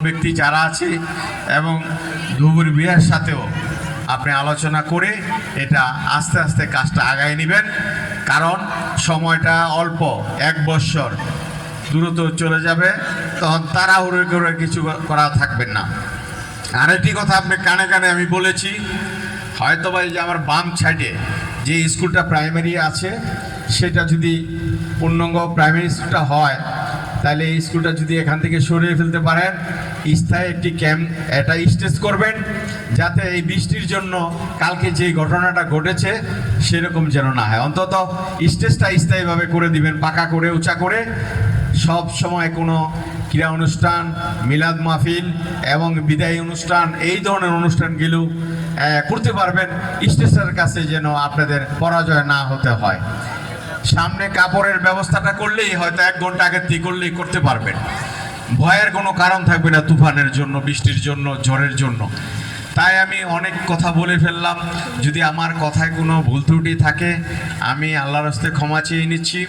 ব্যক্তি যারা আছে এবং ধুবুরি বিহার সাথেও আপনি আলোচনা করে এটা আস্তে আস্তে কাজটা আগায় নেবেন, কারণ সময়টা অল্প, 1 বছর দ্রুত চলে যাবে, তখন তাড়াহুড়ো করে কিছু করা থাকবেন না। আরেকটি কথা আপনি কানে কানে আমি বলেছি, হয়তো বা এই যে আমার বাম সাইডে যে স্কুলটা প্রাইমারি আছে সেটা যদি পূর্ণাঙ্গ প্রাইমারি স্কুলটা হয়, তাহলে এই স্কুলটা যদি এখান থেকে সরিয়ে ফেলতে পারেন, স্থায়ী একটি ক্যাম্প এটা স্টেজ করবেন, যাতে এই বৃষ্টির জন্য কালকে যে ঘটনাটা ঘটেছে সেরকম যেন না হয়। অন্তত স্টেজটা স্থায়ীভাবে করে দিবেন, পাকা করে উঁচা করে। সব সময় কোনো ক্রীড়া অনুষ্ঠান, মিলাদ মাহফিল এবং বিদায়ী অনুষ্ঠান, এই ধরনের অনুষ্ঠানগুলো করতে পারবেন, স্টেজের কাছে যেন আপনাদের পরাজয় না হতে হয়। সামনে কাপড়ের ব্যবস্থাটা করলেই হয়তো 1 ঘন্টা আগের থেকে করলেই করতে পারবেন, ভয়ের কোনো কারণ থাকবে না তুফানের জন্য, বৃষ্টির জন্য, ঝড়ের জন্য। তাই আমি অনেক কথা বলে ফেললাম, যদি আমার কথায় কোনো ভুল ত্রুটি থাকে আমি আল্লাহর হস্তে ক্ষমা চেয়ে নিচ্ছি।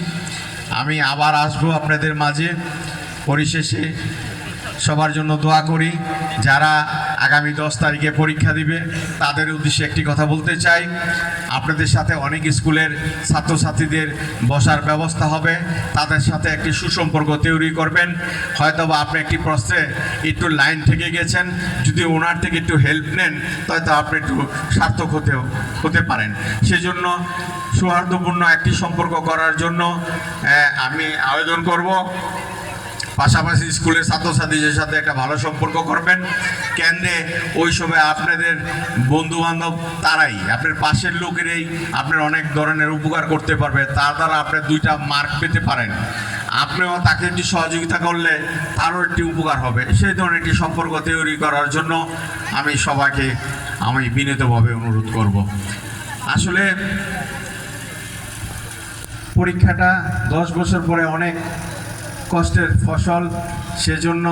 আমি আবার আসবো আপনাদের মাঝে। পরিশেষে সবার জন্য দোয়া করি, যারা আগামী 10 তারিখে পরীক্ষা দিবে তাদের উদ্দেশ্যে একটি কথা বলতে চাই, আপনাদের সাথে অনেক স্কুলের ছাত্রছাত্রীদের বসার ব্যবস্থা হবে, তাদের সাথে একটি সুসম্পর্ক তৈরি করবেন। হয়তোবা আপনি একটি প্রশ্নে একটু লাইন থেকে গেছেন, যদি ওনার থেকে একটু হেল্প নেন হয়তো আপনি একটু সার্থক হতে পারেন। সেজন্য সৌহার্দ্যপূর্ণ একটি সম্পর্ক করার জন্য আমি আবেদন করব। পাশাপাশি স্কুলের ছাত্রছাত্রীদের সাথে একটা ভালো সম্পর্ক করবেন। কেন্দ্রে ওই সময় আপনাদের বন্ধুবান্ধব তারাই, আপনার পাশের লোকেরাই আপনার অনেক ধরনের উপকার করতে পারবে, তার দ্বারা আপনি 2টা মার্ক পেতে পারেন। আপনিও তাকে একটি সহযোগিতা করলে তারও একটি উপকার হবে। সেই ধরনের একটি সম্পর্ক তৈরি করার জন্য আমি সবাইকে বিনীতভাবে অনুরোধ করব। আসলে পরীক্ষাটা 10 বছর পরে অনেক কষ্টের ফসল, সেজন্য